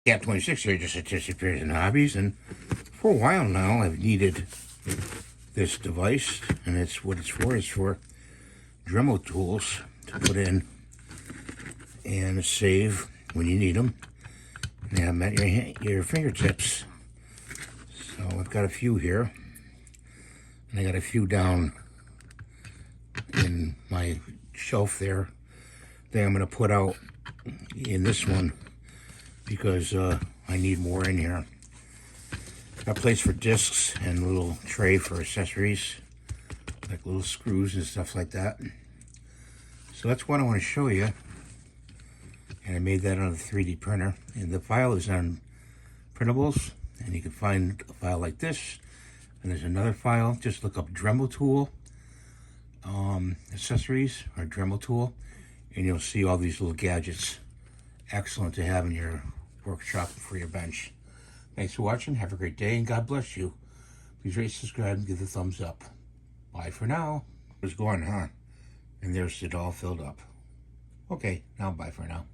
Gap 26 here just disappears in hobbies, and for a while now I've needed this device, and it's what it's for. It's for Dremel tools to put in and save when you need them, and have them at your fingertips. So I've got a few here, and I got a few down in my shelf there that I'm going to put out in this one because I need more in here. Got a place for discs and a little tray for accessories, like little screws and stuff like that. So that's what I want to show you. And I made that on a 3D printer. And the file is on printables. And you can find a file like this. And there's another file. Just look up Dremel tool, accessories, or Dremel tool. And you'll see all these little gadgets. Excellent to have in your workshop for your bench. Thanks for watching. Have a great day, and God bless you. Please rate, subscribe, and give the thumbs up. Bye for now. It was going, huh? And there's it all filled up. Okay, now bye for now.